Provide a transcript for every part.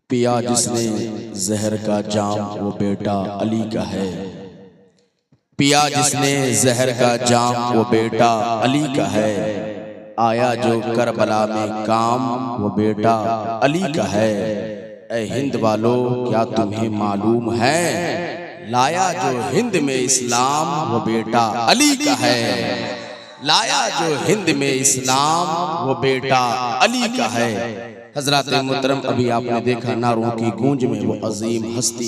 पिया जिसने जहर का जाम वो बेटा अली का है। पिया जिसने जहर का जाम वो बेटा अली का है। आया जो करबला में काम वो बेटा अली का है। ऐ हिंद वालों क्या तुम्हें मालूम है, लाया जो हिंद में इस्लाम वो बेटा अली का है। लाया जो हिंद में इस्लाम वो बेटा अली का है। हजरत मुहतरम अभी आपने देखा नारों की गूंज में वो अजीम हस्ती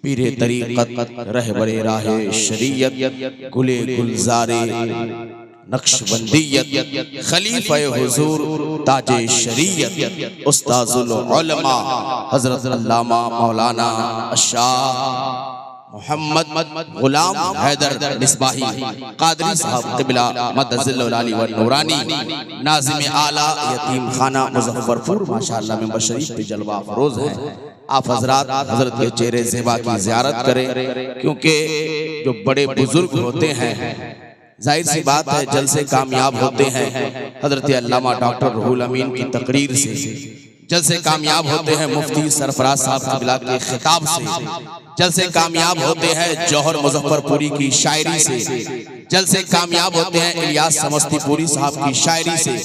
पीरे तरीक़त रहबरे राहे शरीयत गुले गुलजारे नक्शबंदियत खलीफे हुजूर ताजे शरीयत उस्ताजुल उलमा हजरत अल्लामा मौलाना शाह मोहम्मद गुलाम हैदर मिसबाही कादरी साहब क़िबला मदज़िल्लुल आली व नूरानी नाज़िम आला यतीम खाना मुज़फ़्फ़रपुर माशाअल्लाह में बशरीफ पे जलवा अफरोज है। आप हजरात हजरत के चेहरे ज़ेबा की ज़ियारत करें, क्योंकि जो बड़े बुजुर्ग होते हैं जाहिर सी बात है जलसे कामयाब होते हैं। हजरत अल्लामा डॉक्टर रूहुल अमीन की तकरीर से जलसे कामयाब होते हैं, मुफ्ती सरफराज साहब क़िबला के खिताब से जलसे कामयाब होते हैं, जौहर मुज़फ़्फ़रपुरी की शायरी से जलसे कामयाब होते हैं, इलियास समस्तीपुरी साहब की शायरी से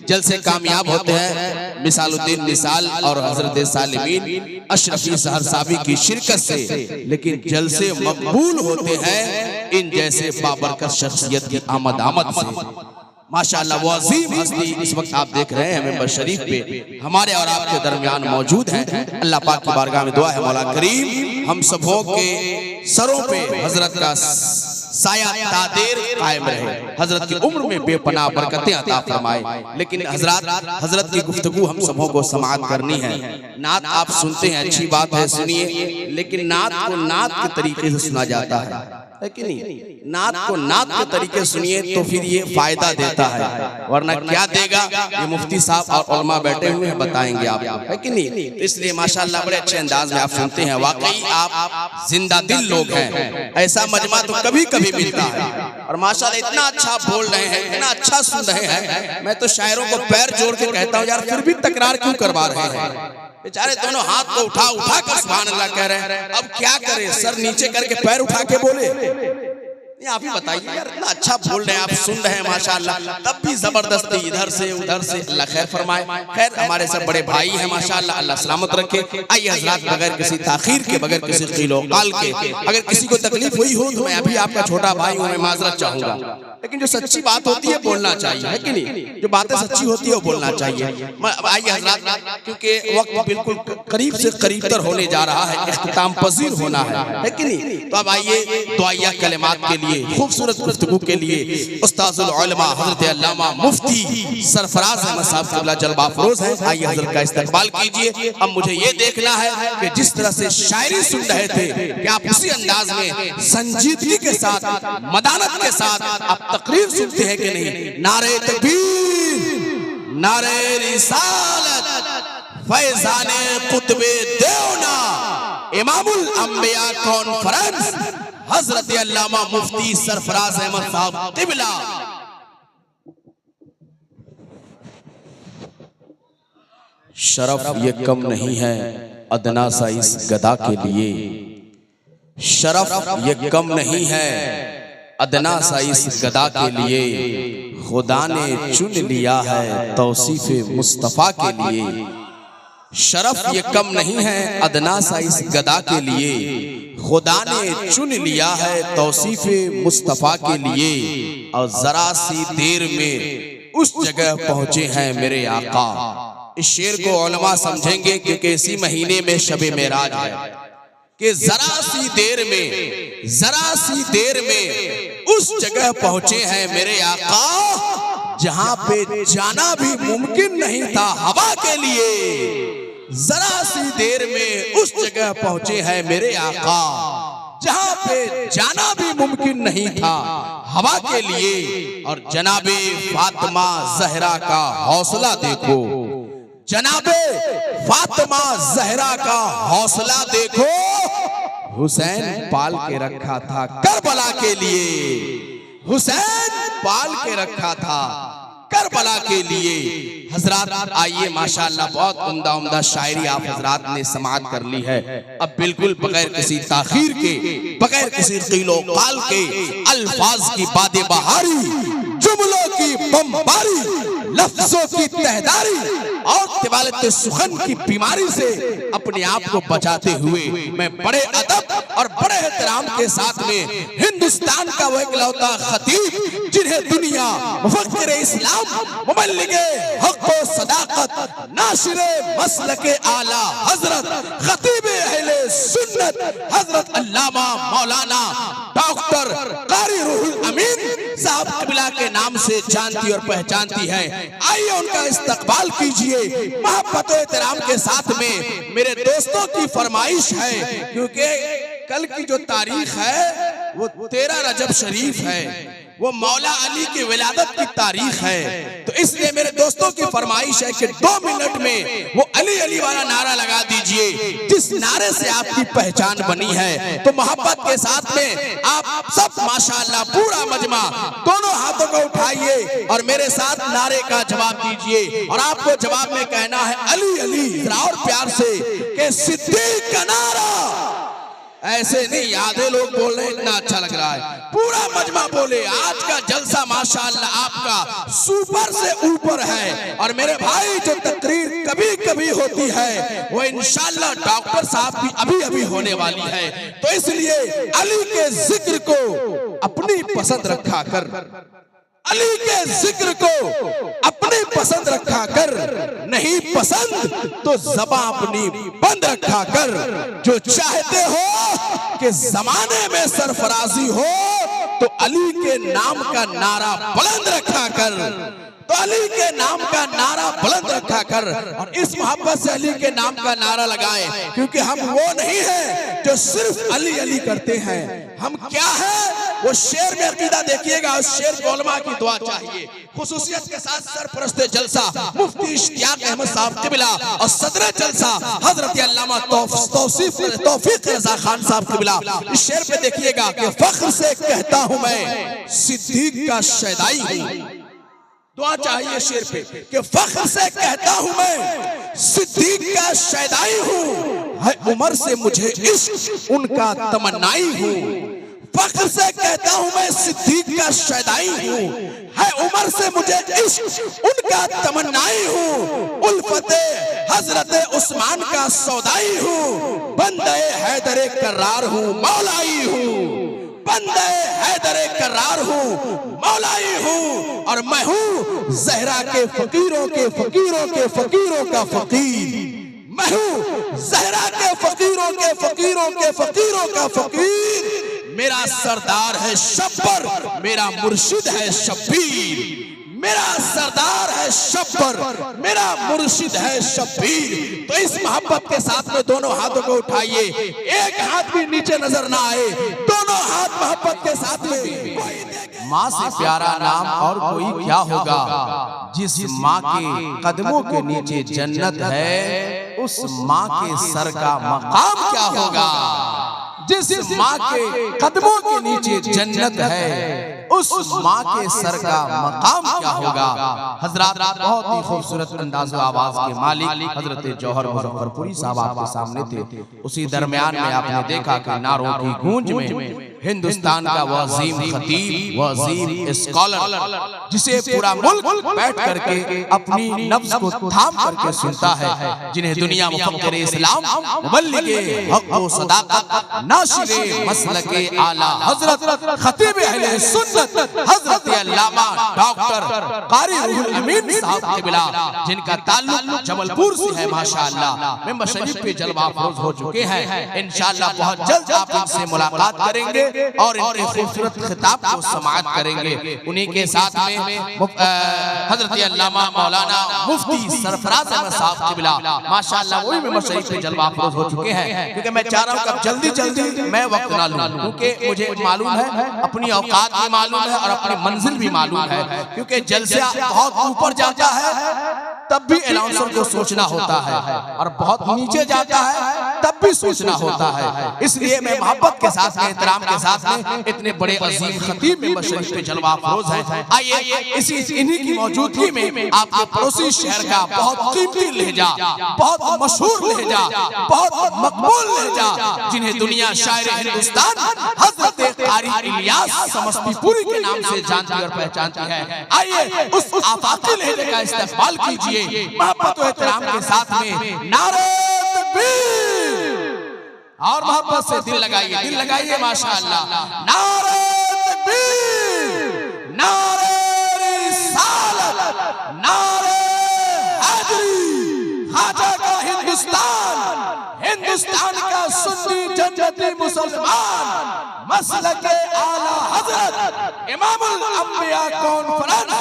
जलसे कामयाब होते हैं, मिसालुद्दीन मिसाल और हजरत सालिमीन अशरफी सहरसाबी की शिरकत से। लेकिन जलसे मकबूल होते हैं इन जैसे बाबरकत शख्सियत की आमद से। माशाअल्लाह वो अजीम हस्ती इस वक्त आप देख रहे हैं मेंबर शरीफ पे हमारे और आपके दरमियान मौजूद है। अल्लाह पाक की बारगाह में दुआ है मौला करीम हम सबों के सरों पे हजरत का साया तादेर कायम रहे, हजरत की उम्र में बेपनाह बरकतें अता फरमाए। लेकिन हजरत की गुफ्तगू हम सबों को समाअत करनी है। नात आप सुनते हैं, अच्छी बात है, सुनिए, लेकिन नात को नात के तरीके से सुना जाता है कि नहीं? नात को नात के तरीके सुनिए तो फिर ये फायदा देता है, वरना क्या देगा ये मुफ्ती साहब और उलमा बैठे हुए हैं बताएंगे आपको, है कि नहीं? तो इसलिए माशाअल्लाह बड़े अच्छे अंदाज में आप सुनते हैं। वाकई आप जिंदा दिल लोग हैं, ऐसा मजमा तो कभी कभी मिलता है। और माशाअल्लाह इतना अच्छा बोल रहे हैं, इतना अच्छा सुन रहे हैं, मैं तो शायरों को पैर जोड़ के कहता हूँ यार फिर भी तकरार क्यों करवा रहे हैं? बेचारे दोनों हाथ को उठा उठा कर सुभान अल्लाह कह रहे हैं, अब क्या करें, सर नीचे करके पैर उठा के बोले? आप ही बताइए यार, इतना अच्छा बोल रहे हैं, आप सुन रहे हैं माशाअल्लाह, तब भी जबरदस्ती इधर से उधर से। अल्लाह खैर फरमाए। खैर हमारे सब बड़े भाई हैं माशाअल्लाह, अल्लाह सलामत रखे। आइए हजरात, बगैर किसी ताखीर के, बगैर किसी क़ीलो क़ाल के, अगर किसी को तकलीफ हुई हो तो मैं अभी आपका छोटा भाई हूँ, मैं माजरत चाहूंगा, लेकिन जो सच्ची बात होती है बोलना चाहिए, है कि नहीं? जो बातें सच्ची होती है वो बोलना चाहिए। आइए हजरात, क्योंकि वक्त बिल्कुल करीब से करीब तर होने जा रहा है, इख्तिताम पजीर होना है कि नहीं? तो अब आइए दुआया कलिमात के लिए, खूबसूरत गुफ्तगू के लिए उस्ताजुल उलमा हजरत अल्लामा मुफ्ती सरफराज अहमद साहब क़िबला जलवा अफरोज हैं। आइए हजरत का इस्तकबाल कीजिए। अब मुझे ये देखना है कि जिस तरह से शायरी सुन रहे थे कि आप उसी अंदाज में संजीदगी के साथ, मदानत के साथ आप तकरीर सुनते हैं कि नहीं? नारे तकबीर, नारे रिसालत, फैज़ाने कुतबे देवना, इमामुल अंबिया कॉन्फ्रेंस हजरत अल्लामा मुफ्ती सरफराज अहमद साहब क़िबला। शरफ ये कम नहीं है अदना सा इस गदा के लिए, शरफ ये कम नहीं है अदना सा इस गदा के लिए, खुदा ने चुन लिया है तौसीफ़े मुस्तफ़ा के लिए। शरफ ये कम नहीं है अदना सा इस गदा के लिए, खुदा ने चुन लिया है तौसीफ़े मुस्तफ़ा के लिए। और जरा सी देर में उस जगह पहुंचे हैं मेरे आका। इस शेर को उलमा समझेंगे क्योंकि इसी महीने में शबे मेराज है कि जरा सी देर में उस जगह पहुंचे हैं मेरे आका, जहां पे जाना भी मुमकिन नहीं था हवा के लिए। जरा सी देर में उस जगह पहुंचे हैं मेरे आका, जहां पे जाना भी मुमकिन नहीं था हवा के लिए। और जनाबे फातिमा ज़हरा का हौसला देखो, जनाबे फातिमा ज़हरा का हौसला देखो, हुसैन पाल के रखा था करबला के लिए, हुसैन पाल के रखा था करबला के लिए। हजरात आइए, माशाअल्लाह बहुत उम्दा उम्दा शायरी आप हजरात ने समाअत कर ली है। अब बिल्कुल बगैर किसी ताखीर के, बगैर किसी क़ीलो क़ाल के, अल्फाज की बादे बहारी, जुमलों की बमबारी, लफ्जों की तहदारी और तिबालत सुखन की बीमारी से अपने आप को बचाते हुए मैं बड़े अदब और बड़े एहतराम के साथ में हिंदुस्तान का वो इकलौता खतीब, जिन्हें दुनिया मुफक्किर इस्लाम, मुबल्लिगे हक़ व सदाकत, नाशिरे मसलके आला हजरत, खतीब अहले सुन्नत हजरत अल्लामा मौलाना डॉक्टर कारी रूहुल अमीन साहब क़िबला के नाम से जानती और पहचानती है। आइए उनका इस्तकबाल कीजिए मोहब्बत और एहतराम के साथ में। मेरे दोस्तों की फरमाइश है, क्योंकि कल की जो तारीख है वो 13 रजब शरीफ है, वो मौला अली की विलादत की तारीख है। तो इसलिए मेरे दोस्तों की फरमाइश है कि 2 मिनट में वो अली अली वाला नारा लगा दीजिए, जिस नारे से आपकी पहचान बनी है। तो मोहब्बत के साथ में आप सब माशाअल्लाह पूरा मजमा दोनों हाथों को उठाइए और मेरे साथ नारे का जवाब दीजिए। और आपको जवाब में कहना है अली अली, और प्यार से कि सिद्दीक का नारा। ऐसे नहीं, आधे लोग बोल रहे हैं, इतना अच्छा लग रहा है, पूरा मजमा बोले। आज का जलसा माशाअल्लाह आपका सुपर से ऊपर है। और मेरे भाई जो तकरीर कभी कभी होती है वो इंशाअल्लाह डॉक्टर साहब की अभी अभी होने वाली है। तो इसलिए अली के जिक्र को अपनी पसंद रखा कर, अली के जिक्र को अपनी पसंद रखा कर, नहीं पसंद तो ज़बां अपनी बंद रखा कर। जो चाहते हो कि जमाने में सरफराजी हो तो अली के नाम का नारा बुलंद रखा कर, तो अली के नाम का नारा बुलंद रखा कर। और इस मोहब्बत से अली के नाम का नारा लगाएं, क्योंकि हम वो नहीं हैं जो सिर्फ अली अली करते हैं। हम क्या है वो शेर में अकीदा देखिएगा, उस शेर को उलमा की दुआ चाहिए। खुसूसियत के साथ सरपरस्त जलसा मुफ्ती इश्तियाक अहमद साहब क़िबला और सदर जलसा हजरत अल्लामा तौफीक रज़ा खान साहब क़िबला, इस शेर पे देखिएगा कि फख्र से कहता हूं मैं सिद्दीक का शैदाई हूं। दुआ चाहिए शेर पे कि फख्र से कहता हूं मैं सिद्दीक का शैदाई हूं, है उमर से मुझे इश्क उनका तमन्नाई हूं। फख्र से कहता हूं मैं सिद्दीक का शैदाई हूं, है उमर से मुझे इश्क उनका तमन्नाई हूं। उल्फते हजरत उस्मान का सौदाई हूं, बंदे हैदर करार हूं, मौलाई हूं। बंदे हैदर करार हूं, मौलाई हूं। और मैं हूं ज़हरा के फकीरों के फकीरों के फकीरों का फकीर। मैं हूं ज़हरा के फकीरों के फकीरों के फकीरों का फकीर। मेरा सरदार है शब्बर, मेरा मुर्शिद है शब्बीर। मेरा सरदार है शब्बर, मेरा मुर्शिद है शब्बीर। तो इस मोहब्बत के साथ में दोनों हाथों को उठाइए, एक हाथ भी नीचे नजर ना आए, दोनों हाथ मोहब्बत के साथ में। माँ से प्यारा नाम और कोई क्या होगा, जिस माँ के कदमों के नीचे जन्नत है, उस माँ के सर का मकाम क्या होगा। जिस माँ के कदमों के नीचे जन्नत है, उस माँ के सर का मकाम क्या होगा। हजरात बहुत ही खूबसूरत अंदाज़ आवाज के मालिक हजरत जौहर मुज़फ्फरपुरी साहब आपके सामने थे। उसी दरमियान में आपने देखा कि नारों की गूंज में हिंदुस्तान का वो अजीम खतीब, वो अजीम स्कॉलर, जिसे पूरा मुल्क बैठ करके अपनी नफ्स को थाम करके सुनता है, जिन्हें दुनिया मुफक्किर इस्लाम, मुबल्लिगे हक़ व सदाकत, नाशिरे मसलके आला हजरत, खतीब अहले सुन्नत हजरत अल्लामा डॉक्टर कारी रूहुल अमीन साहब क़िबला, जिनका ताल्लुक जबलपुर से है माशाअल्लाह, मेंबर शरीफ पे जलवा अफरोज हो चुके हैं। इंशाअल्लाह बहुत जल्द आप इनसे मुलाकात करेंगे और इनके खूबसूरत खिताब को समाअत करेंगे। उन्हीं के साथ में हजरत अल्लामा मौलाना मुफ्ती सरफराज अहमद साहब क़िबला माशाअल्लाह, वही मेंबर शरीफ पे जलवा अफरोज हो चुके हैं। क्योंकि मैं चाह रहा हूँ कि जल्दी जल्दी मैं वक्त ना लूं, क्योंकि मुझे मालूम है, अपनी औकात भी मालूम है और अपनी मंजिल भी मालूम है। क्योंकि जलसा बहुत ऊपर जाता है तब भी अनाउंसर को सोचना होता है, और बहुत नीचे जाता है तब भी सोचना होता है। इसलिए मैं मोहब्बत के साथ में, एहतराम के साथ में, इतने बड़े अजीम खतीब में शरीफ पे जलवा अफरोज है, आइए इसी इन्हीं की मौजूदगी में आपके पड़ोसी शहर का बहुत कीमती लहजा, बहुत मशहूर लहजा, बहुत मकबूल लहजा, जिन्हें दुनिया शायर हिंदुस्तान हजरत कारी इलियास समस्तीपुरी के नाम से जानती और पहचानती है, आइए उस आफाकी लहजे का इस्तेमाल कीजिए मोहब्बत और एहतराम के साथ में। नारे तकबीर और मोहब्बत से दिल लगाइए माशाअल्लाह। नारे तकबीर, नारे रिसालत, नारे हैदरी, ख्वाजा का हिंदुस्तान का सुन्नी जन्नती मुसलमान, मसलक आला हजरत इमामुल अंबिया कॉन्फ्रेंस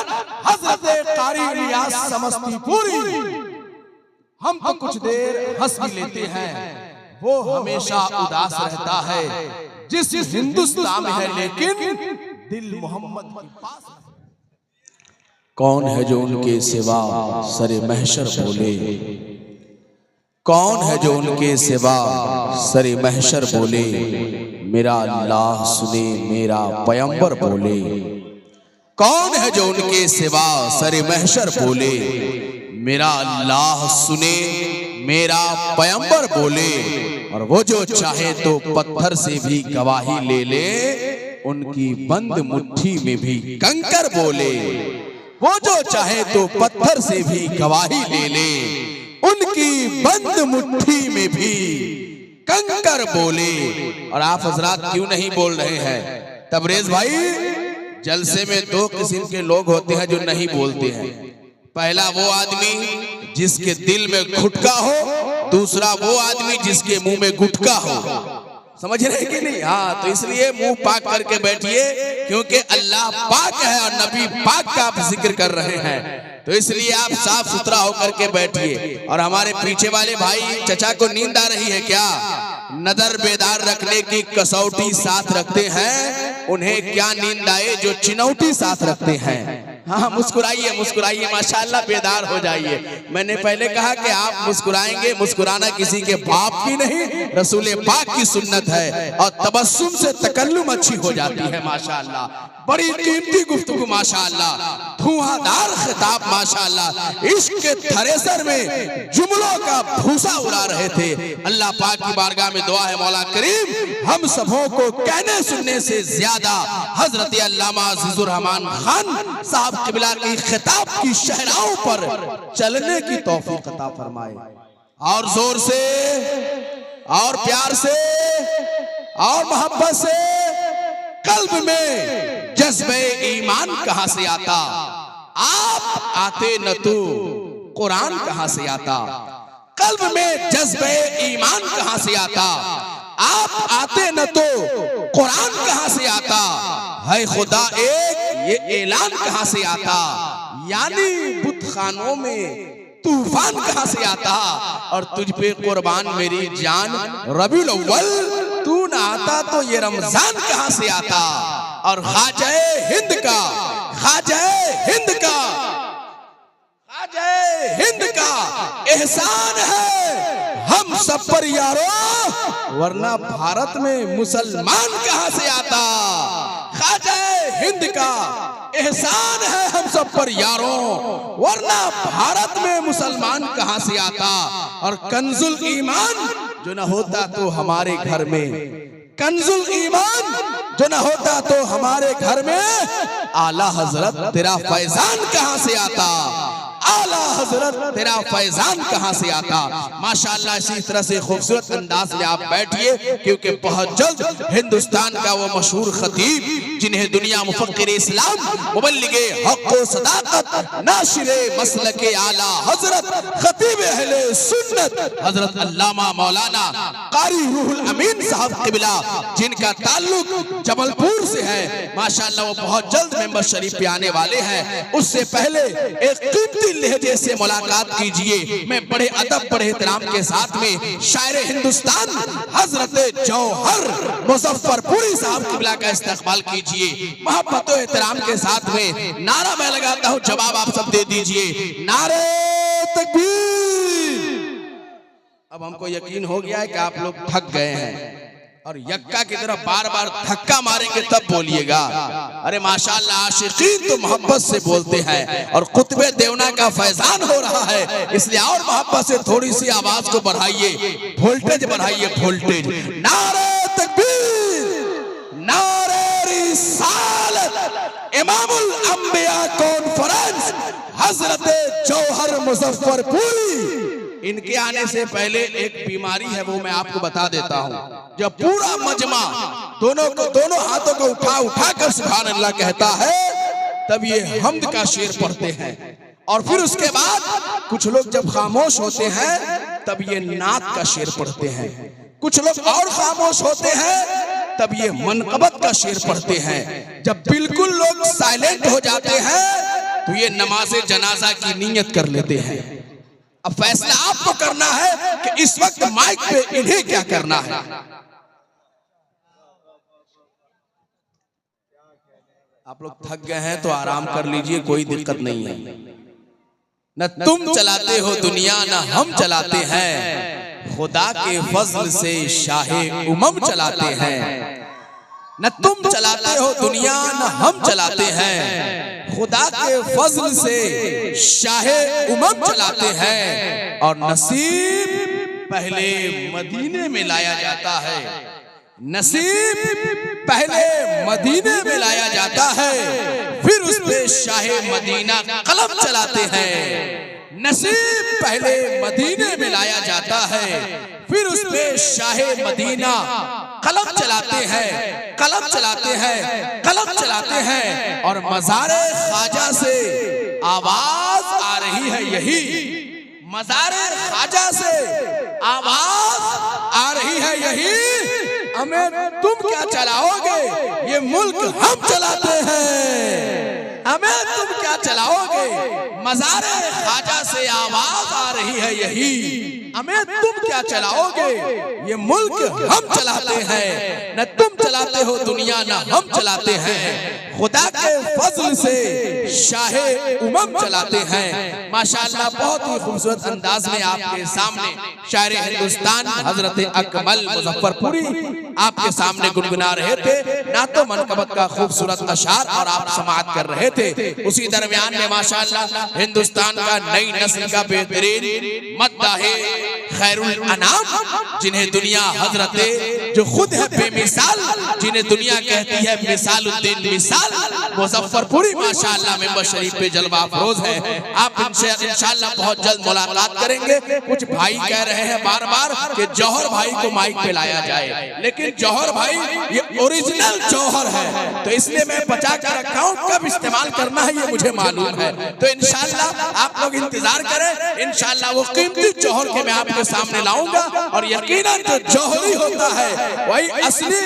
हजरत कारी इलियास समस्तीपुरी। हम तो कुछ देर हंस भी लेते हैं, वो हमेशा उदास रहता है जिस हिंदुस्तान में है, लेकिन दिल मोहम्मद के पास। कौन है जो उनके सिवा सरे महशर बोले, कौन है जो उनके सिवा सरे महशर बोले, मेरा अल्लाह सुने मेरा पैगंबर बोले। कौन है जो उनके सिवा सरे महशर बोले, मेरा अल्लाह सुने मेरा पैगंबर बोले। और वो जो चाहे तो पत्थर से भी गवाही ले ले, उनकी बंद मुट्ठी में भी कंकर बोले। वो जो चाहे तो पत्थर से भी गवाही ले ले, उनकी बंद मुट्ठी में भी कंकर बोले। और आप हजरात क्यों नहीं बोल रहे हैं? तबरेज भाई, जलसे में दो किस्म के लोग होते हैं जो नहीं बोलते हैं। पहला वो आदमी जिसके दिल में खुटका हो, दूसरा वो आदमी जिसके मुंह में गुटका हो। समझ रहे कि नहीं? हाँ, तो इसलिए मुंह पाक करके बैठिए, क्योंकि अल्लाह पाक है और नबी पाक का आप जिक्र कर रहे हैं, तो इसलिए आप साफ सुथरा होकर के बैठिए। और हमारे पीछे वाले भाई चचा को नींद आ रही है क्या? नजर बेदार रखने की कसौटी साथ रखते हैं, उन्हें क्या नींद आए जो चिनौटी साथ रखते हैं। हाँ, मुस्कुराइए मुस्कुराइए माशाअल्लाह, बेदार हो जाइए। मैंने पहले कहा कि आप मुस्कुराएंगे, मुस्कुराना किसी के बाप की नहीं, रसूल पाक की सुन्नत है। और तबस्सुम से तकल्लुम अच्छी हो जाती है माशाअल्लाह। बड़ी कीमती गुफ्तगू माशाअल्लाह, धुआंधार खिताब माशाअल्लाह। इश्क के थ्रेसर में जुमलों का भूसा उड़ा रहे थे। अल्लाह पाक की बारगाह में दुआ है, मौला करीम हम सबों को कहने सुनने से ज्यादा हजरत अल्लामा अजीजुर रहमान खान साहब किबला की खिताब की शहराओं पर चलने की तौफीक अता फरमाए। और जोर से और प्यार से और मोहब्बत से कल्ब में जज्बे ईमान कहां से आता? आप आते न तो कुरान कहां से आता? कल्ब में जज्बे ईमान कहां से आता? आप आते न तो कुरान कहां से आता? है खुदा एक, ये ऐलान कहां से आता? यानी बुतखानों में तूफान कहां से आता? और तुझ पे कुर्बान मेरी जान रबीउल अव्वल तू ना आता तो ये रमजान कहां से आता? और ख्वाजाए हिंद का, ख्वाजाए हिंद का, ख्वाजाए हिंद का एहसान है हम सब पर यारो, वरना भारत में मुसलमान कहां से आता? ख्वाजाए हिंद का एहसान है हम सब पर यारों, वरना भारत में मुसलमान कहां से आता? और कंजुल ईमान जो न होता तो हमारे घर में, कंजुल ईमान जो न होता तो हमारे घर में आला हजरत तेरा फैजान कहां से आता? आला हजरत तेरा फैजान कहां से आता? माशाअल्लाह, इसी तरह से खूबसूरत अंदाज में आप बैठिए, क्योंकि बहुत जल्द हिंदुस्तान का वो मशहूर खतीब जिन्हें दुनिया मुफक्किर इस्लाम, मुबल्लिगे हक व सदाकत, नाशिरे मसलके आला हजरत, खतीब अहले सुन्नत हजरत अल्लामा मौलाना कारी रूहुल अमीन साहब किबला, जिनका ताल्लुक जबलपुर से है, माशाअल्लाह वो बहुत जल्द मेंबर शरीफ पे आने वाले हैं। उससे पहले एक कीमती लहजे से मुलाकात कीजिए। मैं बड़े अदब, बड़े एहतराम के साथ में शायर हिंदुस्तान हजरत जौहर मुजफ्फरपुरी साहब किबला का इस्तकबाल कीजिए। मोहब्बत और एहतराम के साथ में नारा मैं लगाता हूं, जवाब आप सब दे दीजिए। नारे तकबीर, अब हमको यकीन हो गया है कि आप लोग थक गए हैं और यक्का की तरफ बार बार धक्का मारेंगे तब बोलिएगा। अरे माशाअल्लाह, आशिकीन तो मोहब्बत से बोलते हैं और कुतबे देवना का फैजान हो रहा है, इसलिए और मोहब्बत से थोड़ी सी आवाज को बढ़ाइए, वोल्टेज बढ़ाइए, वोल्टेज। नारे तकबीर, नारे रिसालत, इमामुल अंबिया कॉन्फ्रेंस हजरत जौहर मुजफ्फरपुरी। इनके आने से पहले एक बीमारी है, वो मैं आपको बता देता हूँ। जब पूरा मजमा दोनों हाथों को उठा उठा कर सुभान अल्लाह कहता है, तब ये हम्द का शेर पढ़ते हैं, और फिर उसके बाद कुछ लोग जब खामोश होते हैं तब ये नात का शेर पढ़ते हैं। कुछ लोग और खामोश होते हैं तब ये मनकबत का शेर पढ़ते हैं। जब बिल्कुल लोग साइलेंट हो जाते हैं तो ये नमाज जनाजा की नीयत कर लेते हैं। अब फैसला आपको करना है कि इस वक्त माइक पे इन्हें क्या करना है। आप लोग थक गए हैं तो आराम कर लीजिए, कोई दिक्कत नहीं है। न तुम चलाते हो दुनिया न हम चलाते हैं, खुदा के फजल से शाहे उमम चलाते हैं। न तुम चलाते हो दुनिया न हम चलाते हैं, खुदा के फजल से शाहे उमम चलाते हैं। और नसीब पहले मदीने में लाया जाता है, नसीब पहले मदीने में लाया जाता है, फिर उस पे शाहे मदीना कलम चलाते हैं। नसीब पहले मदीने में लाया जाता है, फिर उस पे शाहे मदीना कलम चलाते हैं, कलम चलाते हैं, कलम चलाते हैं। और मज़ारे ख्वाजा से आवाज आ रही है यही, मज़ारे ख्वाजा से आवाज आ रही है यही। हमें तुम क्या चलाओगे, ये मुल्क हम चलाते हैं। हमें तुम क्या चलाओगे, मज़ारे ख्वाजा से आवाज आ रही है यही। हमें तुम क्या चलाओगे, ये मुल्क हम चलाते हैं। न तुम चलाते हो दुनिया न हम चलाते हैं, खुदा के फजल से शाहे उमम चलाते हैं। माशाअल्लाह, बहुत ही खूबसूरत अंदाज में आपके सामने शायर हिंदुस्तान हजरत अकमल मुजफ्फरपुरी आपके सामने गुनगुना रहे थे। ना तो मनकबत का खूबसूरत अशार और आप समाअत कर रहे थे। उसी दरमियान में माशाअल्लाह हिंदुस्तान का नई नस्ल का बेहतरीन मद्दाहे खैरुल अनाम, जिन्हें दुनिया हजरते जो खुद है बेमिसाल, जिन्हें दुनिया कहती है मिसालुद्दीन मिसाल, मुजफ्फरपुरी माशाअल्लाह मेंबर शरीफ पे जलवा अफरोज है। आप इनसे इंशाअल्लाह बहुत जल्द मुलाकात करेंगे। कुछ भाई कह रहे हैं बार बार कि जौहर भाई को माइक पे लाया जाए, लेकिन जौहर भाई ये ओरिजिनल जौहर है, तो इसलिए मैं बचा कर रखा हूँ। कब इस्तेमाल करना है ये मुझे मालूम है, तो इंशाअल्लाह आप लोग इंतजार करें। इंशाअल्लाह वो कीमती जौहर के मैं आपके सामने लाऊंगा, और यकीनन जो जौहरी होता है वही असली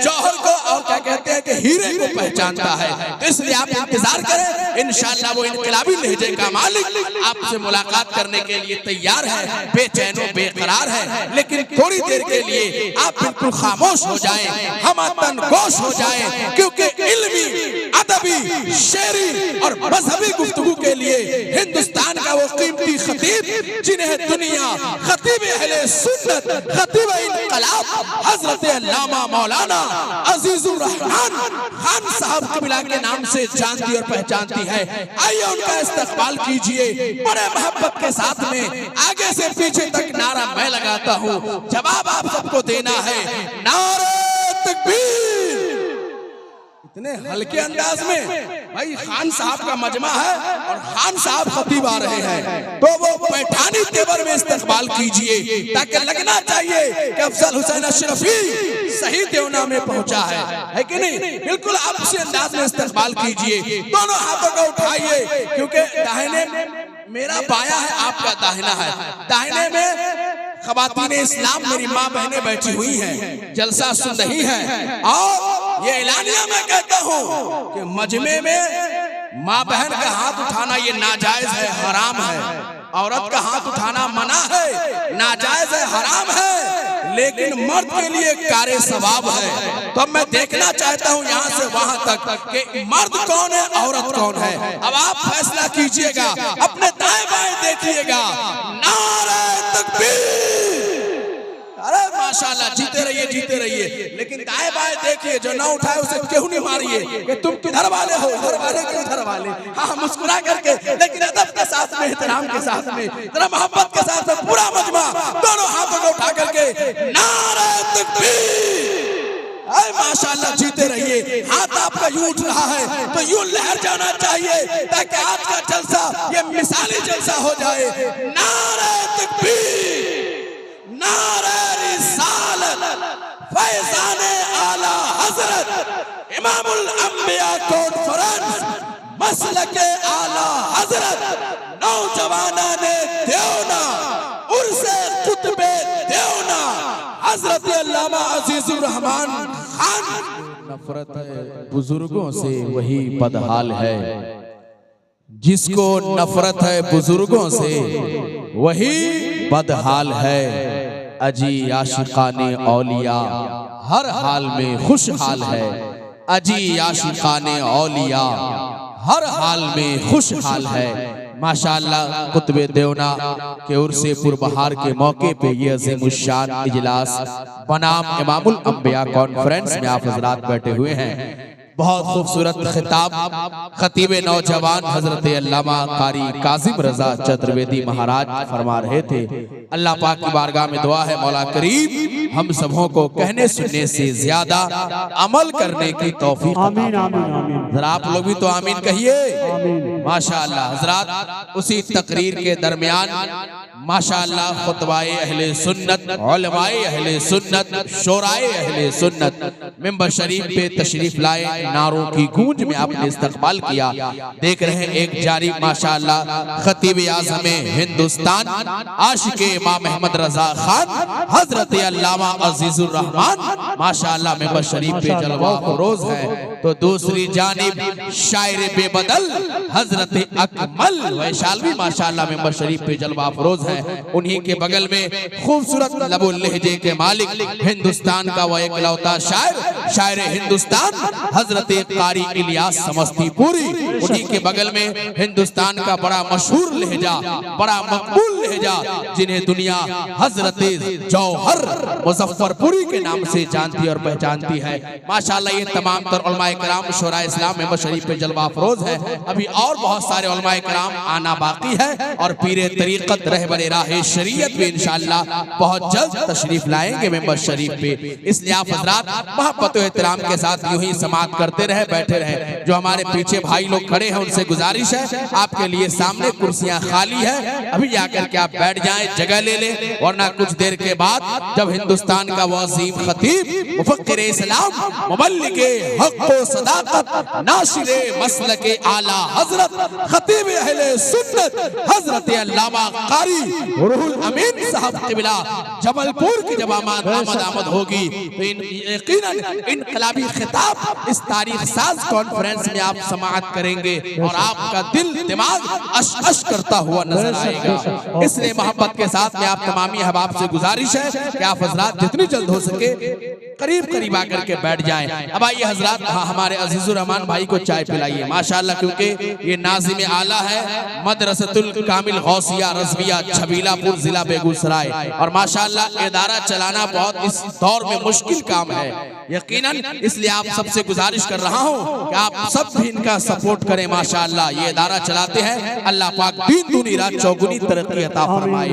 जौहर को और क्या कहते हैं कि हीरे को पहचानता है। तो इसलिए आप इंतजार करें, इंशाअल्लाह वो इनकलाबी लहजे का मालिक आपसे मुलाकात करने के लिए तैयार है, बेचैन और बेकरार है। लेकिन थोड़ी देर के लिए आप बिल्कुल खामोश हो जाएं, हम तनगोश हो जाएं, क्योंकि इल्मी, अदबी, शेरी और मजहबी गुफ्तगू के लिए हिंदुस्तान का वो कीमती खतीब, जिन्हें दुनिया खतीब अहले सुन्नत, खतीब इनकलाब हजरत अल्लामा मौलाना अजीजुर रहमान खान साहब कबिला के नाम से जानती और पहचानती है। आइए उनका इस्तकबाल कीजिए बड़े मोहब्बत के साथ में। आगे से पीछे तक नारा मैं लगाता हूँ, जवाब आप सबको देना है। नारे तकबीर। इतने हल्के अंदाज में भाई खान साहब का मजमा है और खान साहब खतीब आ रहे हैं, तो वो पैठानी तेवर में इस्तकबाल कीजिए, ताकि लगना चाहिए कि अफजल हुसैन अशरफी सही देवना में पहुंचा है कि नहीं। बिल्कुल आप उसी अंदाज में इस्तकबाल कीजिए, दोनों हाथों को उठाइए, क्योंकि दाहिने मेरा बाया है, आपका दाहिना है। दाहिने में ख़वातीन इस्लाम मेरी माँ बहनें बैठी हुई हैं, जलसा सुन रही हैं। और ये एलानिया मैं कहता हूँ कि मजमे में माँ बहन का हाथ उठाना ये नाजायज है, हराम है। औरत का हाथ उठाना मना है, नाजायज है, हराम है, लेकिन मर्द के लिए कारे सवाब है। तो मैं देखना चाहता हूँ यहाँ से वहाँ तक कि मर्द कौन है, औरत कौन है। अब आप फैसला कीजिएगा, अपने दाएं बाएं देखिएगा। नारे तकबीर। माशाल्लाह जीते रहिए, लेकिन दाएं बाएं देखिए, जो ना उठाए उसे क्यों नहीं मारिए कि तुम किधर वाले हो, इधर वाले कि उधर वाले। हाँ, मुस्कुरा करके, लेकिन अदब के साथ में, एहतराम के साथ में, जरा मोहब्बत के साथ में पूरा मजमा दोनों हाथों को उठा करके नारे तकबीर। माशाल्लाह जीते रहिए। हाथ आपका यूं उठ रहा है तो यूं लहर जाना चाहिए ताकि आज का जलसा ये मिसाली जलसा हो जाए। नारे तकबीर, नारे रिसालत, फैज़ाने आला हजरत इमामुल अंबिया कॉन्फ्रेंस मसलके आला हजरत नौजवाना ने देवना उर्से कुतबे देवना हजरत अल्लामा अजीजुर रहमान खान। नफरत है बुजुर्गों से वही बदहाल है, जिसको नफरत है बुजुर्गों से वही बदहाल है। अजी आशिकाने औलिया हर हाल में खुशहाल है, अजी आशिकाने औलिया हर हाल में खुशहाल है। माशाअल्लाह कुतबे देवना के उर्से पुरबहार के मौके पे ये अज़ीमुश्शान इजलास बनाम इमामुल अंबिया कॉन्फ्रेंस में आप हजरात बैठे हुए हैं। बहुत खूबसूरत खिताब खतीब नौजवान हजरत अल्लामा कारी काजिम रजा चतुर्वेदी महाराज फरमा रहे थे। अल्लाह पाक की बारगाह में दुआ है मौला करीम हम सबों को कहने सुनने से ज्यादा अमल करने की तौफीक। आमीन आमीन आमीन। जरा आप लोग भी तो आमीन कहिए। माशाअल्लाह हजरात, उसी तकरीर के दरमियान माशाअल्लाह खुतबाए अहले सुन्नत, उलमाए अहले सुन्नत, शोराए अहले सुन्नत मिंबर शरीफ पे तशरीफ लाए, नारों की गूंज में आपने इस्तकबाल किया। देख रहे हैं एक जारी माशाअल्लाह खतीब आज़म हिंदुस्तान आशिक इमाम अहमद रजा खान हजरत अल्लामा अजीजुर रहमान माशाअल्लाह मिंबर शरीफ पे जलवा फरोज है। तो दूसरी जानिब शायर बेबदल हजरत अकमल वैशालवी माशाअल्लाह मिंबर शरीफ पे जलवा फरोज है। उन्हीं के बगल में खूबसूरत लबो लहजे के मालिक हिंदुस्तान का वह एकलौता शायर हिंदुस्तान हजरत कारी इलियास समस्तीपुरी। उन्हीं के बगल में हिंदुस्तान का बड़ा मशहूर लहजा, बड़ा मकबूल लहजा, जिन्हें दुनिया हजरत जौहर मुजफ्फरपुरी के नाम से जानती और पहचानती है। माशाअल्लाह ये तमाम तर उलमाए किराम शोरा इस्लाम में शरीफ पे जलवा अफरोज है। अभी और बहुत सारे उलमाए किराम आना बाकी है और पीरे तरीकत रहबर राहे शरीयत भी इंशाअल्लाह बहुत जल्द तशरीफ लाएंगे मेंबर शरीफ पे। इसलिए आप हजरात मोहब्बत और एहतराम के साथ यूं ही समाअत करते रहे, बैठे रहे। जो हमारे पीछे भाई लोग खड़े हैं उनसे गुजारिश है आपके लिए सामने कुर्सियां खाली है, अभी जाकर के आप बैठ जाएं, जगह ले लें, वरना कुछ देर के बाद जब हिंदुस्तान का वो अजीम खतीब मुफक्किर इस्लाम मुबल्लिग हक व सदाकत नाशिरे मसलके आला हजरत खतीब अहले सुन्नत हजरत अल्लामा कारी रूहुल अमीन साहब क़िबला जबलपुर की जब आमद होगी तो यकीनन इनकलाबी खिताब इस तारीख साज कॉन्फ्रेंस में आप समाअत करेंगे और आपका दिल दिमाग अश करता हुआ नजर आएगा। इसलिए मोहब्बत के साथ में आप तमामी अहबाब से गुजारिश है कि आप हजरात जितनी जल्द हो सके करीब करीब आकर के बैठ जाएं। अब आइए हजरात हमारे अजीजुर रहमान भाई को चाय पिलाइए माशाअल्लाह, क्योंकि ये नाज़िम आला है मदरसतुल कामिल गौसिया रज़विया छबीलापुर जिला बेगूसराय और माशाअल्लाह इदारा चलाना बहुत इस दौर में मुश्किल काम है यकीनन। इसलिए आप सबसे गुजारिश कर रहा हूँ कि आप सब भी इनका सपोर्ट करें। माशाअल्लाह ये इदारा चलाते हैं, अल्लाह पाक दिन दूनी रात चौगुनी तरक्की अता फरमाए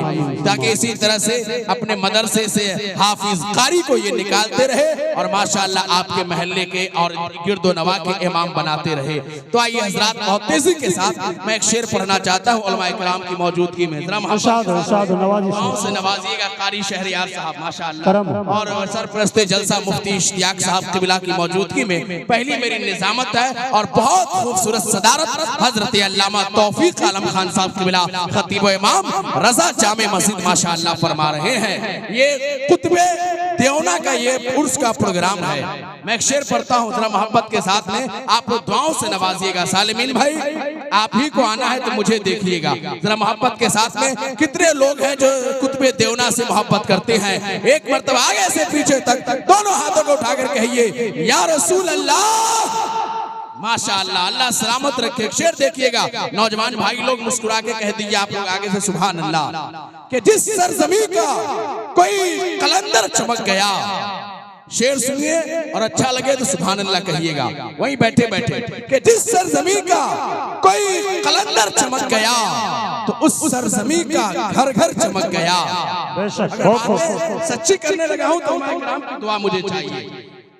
ताकि इसी तरह से अपने मदरसे से हाफिज कारी को ये निकालते रहे और माशाअल्लाह आपके महल्ले के और गिरदो नवा के इमाम बनाते रहे। तो आइए हजरात बहुत तेजी के साथ मैं एक शेर पढ़ना चाहता हूँ उलमाए किराम की मौजूदगी में। से नवाजिएगा कारी शहरियार साहब माशाअल्लाह और सरप्रस्ते जलसा मुफ्ती इश्तियाक साहब क़िबला की मौजूदगी में पहली मेरी निजामत है और बहुत खूबसूरत सदारत हजरत अल्लामा तौफीक आलम खान साहब क़िबला खतीब इमाम रजा जामे मस्जिद माशाअल्लाह फरमा रहे हैं। ये कुतबे देवना का ये उर्स का प्रोग्राम है। मैं एक शेर पढ़ता हूँ जरा मोहब्बत के साथ में, आप लोग दुआओं से नवाजिएगा। सालिमीन भाई आप ही को आना है तो मुझे देखिएगा जरा मोहब्बत के साथ में। कितने लोग हैं जो कुतबे देवना से मोहब्बत करते हैं? एक मर्तबा आगे से पीछे तक दोनों हाथों को उठाकर कहिए या रसूल अल्लाह। माशाअल्लाह, अल्लाह सलामत रखे। शेर देखिएगा नौजवान भाई लोग मुस्कुरा के कह दीजिए आप लोग आगे से सुभान अल्लाह कि जिस सरजमी का कोई कलंदर चमक गया। शेर सुनिए और अच्छा लगे तो सुभान अल्लाह कहिएगा वहीं बैठे बैठे कि जिस सरजमी का कोई कलंदर चमक गया तो उस सरजमी का घर घर चमक गया। सच्ची करने लगा हूं तो मैं कराम की दुआ मुझे चाहिए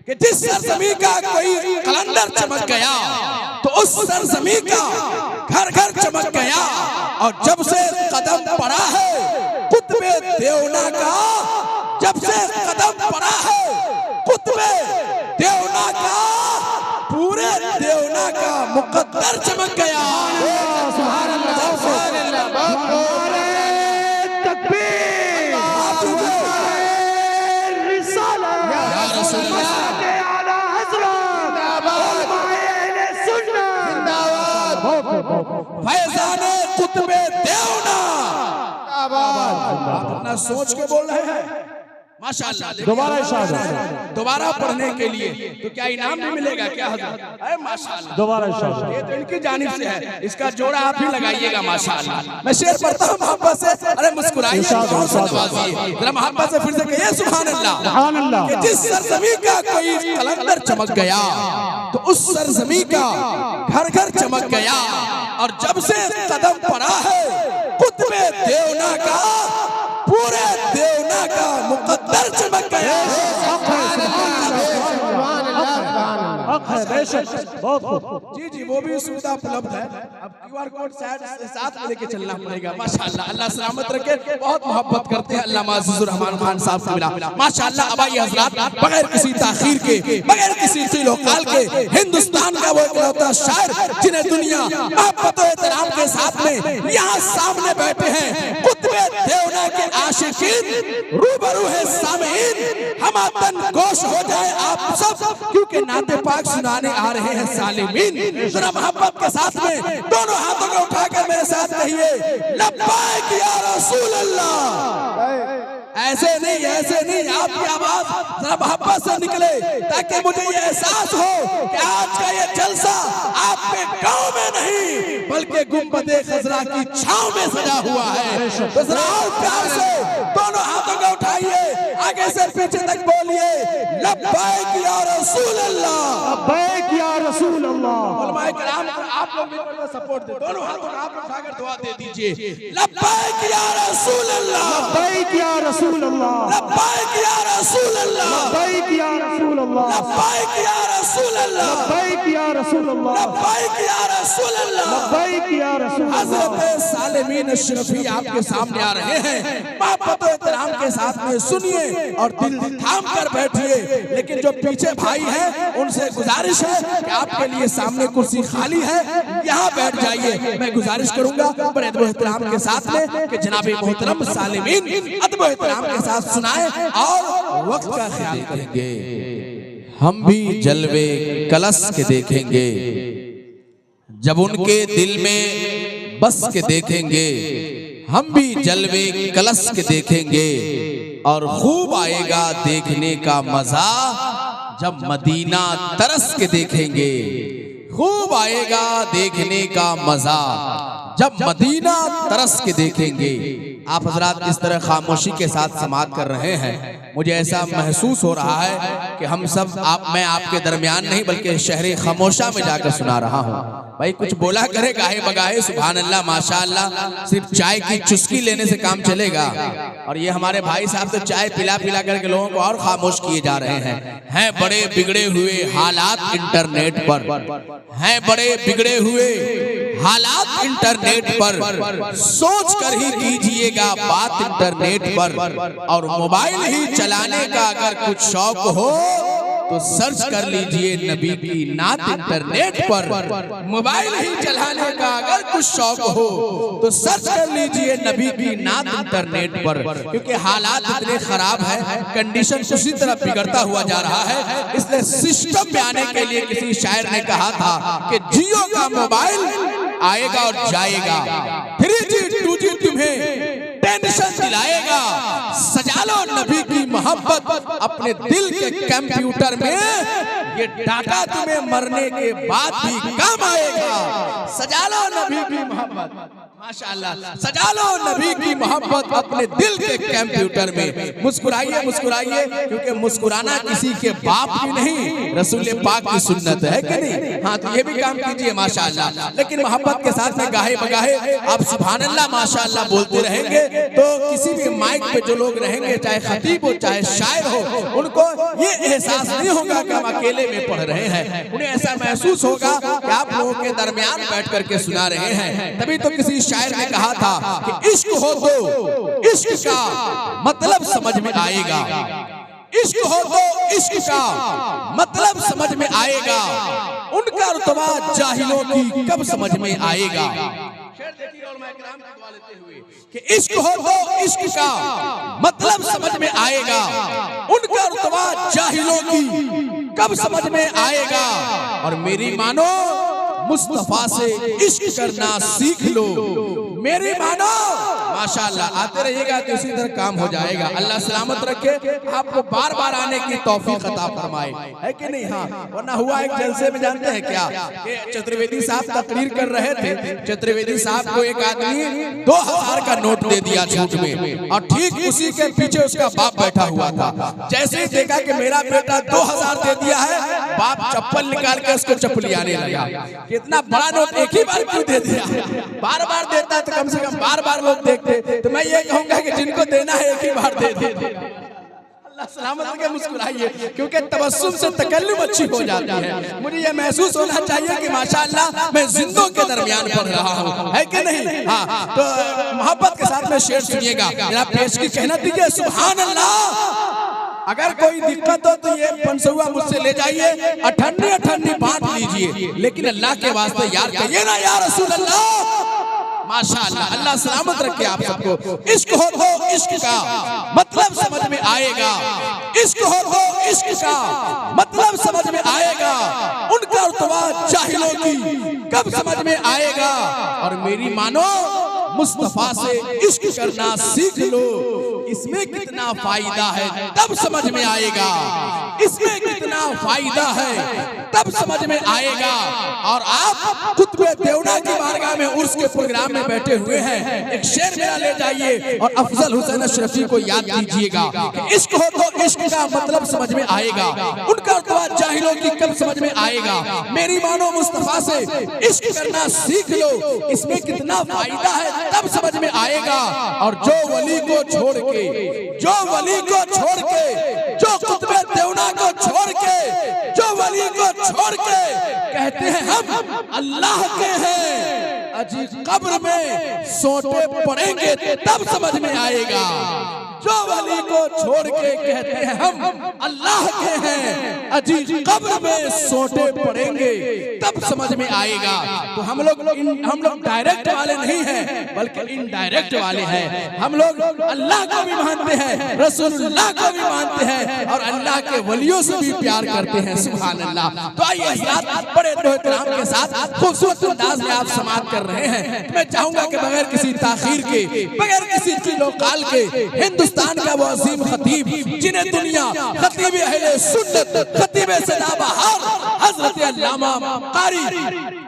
कि जिस सरजमी का कोई कलंदर चमक गया तो उस सरजमी का घर घर चमक गया। और जब से कदम पड़ा है कुतबे देवना का, जब से कदम पड़ा है कुतबे देवना का, पूरे देवना का मुकद्दर चमक गया। सुभान अल्लाह, सुभान अल्लाह, तकबीर, रिसालत, या रसूल अल्लाह, आला हज़रत, जिंदाबाद, फैज़ाने कुतबे देवना। आप अपना सोच के बोल रहे हैं माशाअल्लाह। दोबारा पढ़ने के लिए तो क्या इनाम भी मिलेगा क्या हज़रत? अरे माशाअल्लाह, दोबारा ये तो इनकी जानिब से है, इसका जोड़ा आप ही लगाइएगा माशाअल्लाह। मैं शेर पढ़ता हूँ मोहब्बत से, अरे मुस्कुराइए, जरा मोहब्बत से फिर से कहिए सुभान अल्लाह, सुभान अल्लाह। कि जिस सरजमी का कोई कलंदर चमक गया तो उस सरजमी का घर घर चमक गया। और जब से कदम पड़ा है कुतबे देवना का, पूरे देवना का मुकद्दर चमक गया। जी जी वो भी सुविधा उपलब्ध है। अब QR कोड साथ में लेके चलना पड़ेगा माशाअल्लाह। अल्लाह सलामत रखे, बहुत मोहब्बत करते हैं अल्लाह माज़िज़ुर रहमान खान साहब से मिला माशाअल्लाह। अब आइए हज़रात, बगैर किसी ताख़ीर के, बगैर किसी क़ील-ओ-क़ाल के, हिंदुस्तान का वो इकलौता शायर जिन्हें दुनिया मोहब्बत और एहतराम के साथ में यहाँ सामने बैठे हैं, कुतबे देवना के आशिकीन रूबरू है सामीन, हमातन गोश हो जाए आप सब, क्योंकि नाते पाक सुनाने आ रहे हैं सालिमीन। जरा मोहब्बत के साथ में दोनों हाथों को उठाकर मेरे साथ कहिए लब्बैक या रसूल अल्लाह। ऐसे नहीं, आपकी आवाज जरा मोहब्बत से निकले ताकि मुझे ये एहसास हो कि आज का ये जलसा आपके गांव में नहीं बल्कि गुंबदे खजरा की छांव में सजा हुआ है। तो जरा और प्यार से दोनों हाथों को उठाइए, आगे से पीछे तक बोलिए लब्बैक या रसूल अल्लाह, लब्बैक या रसूल अल्लाह। उलमाए किराम आप लोग भी सपोर्ट दे, दोनों हाथों को आप उठाकर दुआ दे दीजिए लब्बैक या रसूल अल्लाह, लब्बैक या रसूल अल्लाह, लब्बैक या रसूल अल्लाह, लब्बैक या रसूल अल्लाह, लब्बैक या रसूल अल्लाह, लब्बैक या रसूल अल्लाह, लब्बैक या रसूल अल्लाह, लब्बैक या रसूल अल्लाह। हज़रत सालिमीन अशरफी आपके सामने आ रहे हैं, मोहब्बत और एहतराम के साथ में सुनिए और दिल थाम कर बैठिए। लेकिन जो पीछे भाई हैं उनसे गुजारिश है कि आपके लिए सामने कुर्सी खाली है, यहाँ बैठ जाइए। मैं गुजारिश करूंगा बड़े अदब एहतराम के साथ में कि जनाब मोहतरम सालिमीन अदब एहतराम के साथ सुनाए और वक्त का ख्याल करेंगे। हम भी जलवे कलश के देखेंगे जब उनके दिल में बस के देखेंगे, हम भी जलवे कलश के देखेंगे और खूब आएगा देखने का मजा जब मदीना तरस के देखेंगे, खूब आएगा देखने का मजा जब मदीना तरस के देखेंगे। आप हजरात इस तरह खामोशी के साथ समाअत कर रहे हैं, मुझे ऐसा महसूस हो रहा है कि हम सब मैं आपके दरमियान नहीं बल्कि शहर खामोशा में जाकर सुना रहा हूँ। भाई कुछ बोला करे गाहे बगाहे सुभान अल्लाह माशाअल्लाह। सिर्फ चाय की चुस्की लेने से काम चलेगा? और ये हमारे भाई साहब तो चाय पिला पिला करके लोगों को और खामोश किए जा रहे हैं बड़े बिगड़े हुए हालात इंटरनेट पर, हैं बड़े बिगड़े हुए हालात इंटरनेट पर, सोच कर ही कीजिएगा बात इंटरनेट पर। और मोबाइल ही चलाने का अगर कुछ शौक हो तो सर्च कर लीजिए नबी की नात इंटरनेट पर। मोबाइल ही चलाने का अगर कुछ शौक हो तो सर्च कर लीजिए नबी की नात इंटरनेट पर, क्योंकि हालात इतने खराब है, कंडीशन उसी तरह बिगड़ता हुआ जा रहा है। इसलिए सिस्टम में आने के लिए किसी शायर ने कहा था कि जियो का मोबाइल आएगा और जाएगा, 3G 2G तुम्हें टेंशन दिलाएगा, सजा लो नबी की मोहब्बत अपने दिल के कंप्यूटर में, ये डाटा तुम्हें मरने के बाद भी काम आएगा। सजा लो नबी की मोहब्बत। माशाअल्लाह, सजा लो नबी की मोहब्बत अपने दिल के कंप्यूटर में। मुस्कुराइए मुस्कुराइए, क्योंकि मुस्कुराना किसी के बाप की नहीं, रसूल पाक की सुन्नत है कि नहीं। हाँ, तो ये भी काम कीजिए माशाअल्लाह, लेकिन मोहब्बत के साथ में गाहे बगाहे आप सुभान अल्लाह माशाअल्लाह बोलते रहेंगे तो किसी भी माइक पे जो लोग रहेंगे, चाहे खतीब हो चाहे शायर हो, उनको ये एहसास नहीं होगा कि हम अकेले में पढ़ रहे हैं। उन्हें ऐसा महसूस होगा कि आप लोगों के दरमियान बैठ करके सुना रहे हैं। तभी तो किसी शायर ने कहा था कि इश्क हो तो इश्क का मतलब समझ में आएगा, इश्क हो तो इश्क का मतलब समझ में आएगा, उनका रुतबा जाहिलों की कब समझ में आएगा। कि इश्क हो तो इश्क का मतलब समझ में आएगा, उनका रुतबा जाहिलों की कब समझ में आएगा। और मेरी मानो मुस्तफा से इश्क करना सीख लो, मेरी मानो। माशाअल्लाह, आते रहिएगा तो इसी तरह काम हो जाएगा। अल्लाह सलामत रखे, आपको बार बार आने की तौफीक अता फरमाए, है कि नहीं। हाँ, वरना हुआ एक जलसे में जानते हैं क्या कि चतुर्वेदी साहब तकरीर कर रहे थे। चतुर्वेदी साहब को एक आदमी 2000 का नोट दे दिया छूट में, और ठीक उसी के पीछे उसका बाप बैठा हुआ था। जैसे ही देखा कि मेरा बेटा 2000 दे दिया है, बाप चप्पल निकाल के उसको चप्पलियाने लगा। इतना बड़ा नोट एक ही बार क्यों दे दिया, बार बार देता तो कम से कम बार बार लोग देखते। तो मैं ये कहूंगा कि जिनको देना है एक ही बार दे दे। अल्लाह सलामत रखे, मुस्कुराइए, क्योंकि तबस्सुम से तकल्लुम अच्छी हो जाती है। मुझे ये महसूस होना चाहिए कि माशाअल्लाह मैं जिंदों के दरमियान पढ़ रहा हूँ, है कि नहीं। हाँ, तो मोहब्बत के साथ में शेर सुनिएगा। जनाब पेश की कहना दीजिए सुभान अल्लाह। अगर कोई दिक्कत हो तो ये 500 मुझसे ले जाइए, अठन्नी अठन्नी बांट लीजिए, लेकिन अल्लाह के वास्ते यार कहिए ना या रसूल अल्लाह। माशाअल्लाह, अल्लाह सलामत रखे आप सबको। इश्क हो तो इश्क का मतलब समझ में आएगा, इश्क हो तो इश्क का मतलब समझ में आएगा, उनका रुतबा जाहिलों की कब समझ में आएगा। और मेरी मानो मुस्तफा से इश्क करना सीख लो, इसमें कितना फायदा है तब समझ में आएगा, इसमें कितना फायदा है तब समझ में आएगा। और आप कुतुबे देवना की बारगाह में उर्स के प्रोग्राम में बैठे हुए हैं, एक शेर मेरा ले जाइए और अफजल हुसैन अशरफी को याद कीजिएगा। इश्क हो तो इश्क का मतलब समझ में आएगा, उनका रुतबा जाहिलों की कब समझ में आएगा। मेरी मानो मुस्तफा से इश्क करना सीख लो, इसमें कितना फायदा है तब समझ में आएगा। और जो वली को छोड़ के, जो वली को छोड़ के, जो कुतुबे देवना को छोड़ के, जो वली को छोड़ के कहते हैं हम अल्लाह के हैं, अजी कब्र में सोटे पड़ेंगे तब समझ में आएगा। जो वली को छोड़ के कहते हैं हम अल्लाह के हैं, अजी कब्र में सोटे पड़ेंगे तब समझ में आएगा। तो हम लोग डायरेक्ट वाले नहीं हैं, बल्कि इनडायरेक्ट वाले हैं। हम लोग अल्लाह को भी मानते हैं, रसूलुल्लाह को भी मानते हैं, और अल्लाह के वलियों से भी प्यार करते हैं। सुभान अल्लाह। तो आइए हज़रात, बड़े एहतराम के साथ खूबसूरत अंदाज में आप समाअत कर रहे हैं। मैं चाहूंगा कि बगैर किसी ताखीर के, बगैर किसी कीलो-काल के, हिंदुस्तान का वो अजीम खतीब, जिन्हें दुनिया खतीब अहले सुन्नत, खतीब सदाबहार हजरत अल्लामा कारी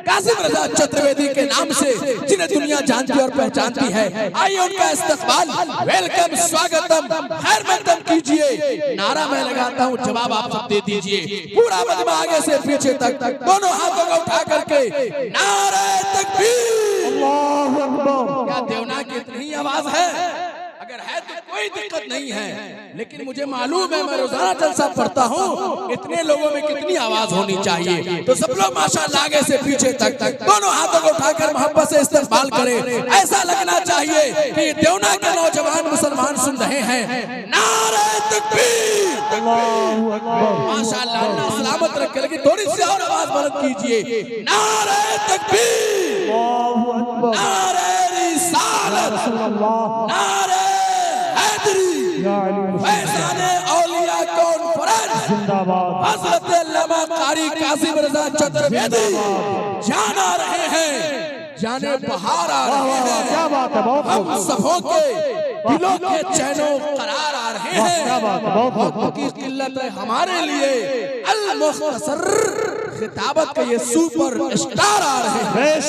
कासिम रजा चतुर्वेदी के नाम से जिन्हें दुनिया जानती और पहचानती है, आइए उनका इस्तकबाल, वेलकम, स्वागतम, खैर मकदम कीजिए। नारा मैं लगाता हूँ, जवाब आप सब दे दीजिए। पूरा मजमा आगे से पीछे तक दोनों हाथों को उठा करके नारे तकबीर, अल्लाहु अकबर। क्या देवना की इतनी आवाज है? अगर है तो कोई दिक्कत नहीं है, लेकिन मुझे मालूम है, मैं रोजाना जलसा पढ़ता हूँ, इतने लोगों में कितनी आवाज होनी चाहिए। तो सब लोग माशाअल्लाह आगे से पीछे तक दोनों हाथों को उठाकर मोहब्बत से इस्तकबाल करें। ऐसा लगना चाहिए कि देवना के नौजवान मुसलमान सुन रहे हैं। नारे तकबीर, अल्लाहु अकबर। माशाअल्लाह, अल्लाह सलामत रखे। लेकिन थोड़ी सी और आवाज बुलंद कीजिए। नारे तकबीर, अल्लाहु अकबर। नारे रिसालत, नारे फैज़ाने औलिया कॉन्फ्रेंस जिंदाबाद। हज़रत अल्लामा कारी कासिम रज़ा चतुर्वेदी जान आ रहे हैं, जाने बहार आ रहे हैं। क्या बात है, बहुत हम सबों के दिलों के चैनों करार आ रहे हैं। क्या बात है, बहुत की किल्लत है हमारे लिए। अल मुख्तसर खिताबत के ये सुपर स्टार आ रहे हैं।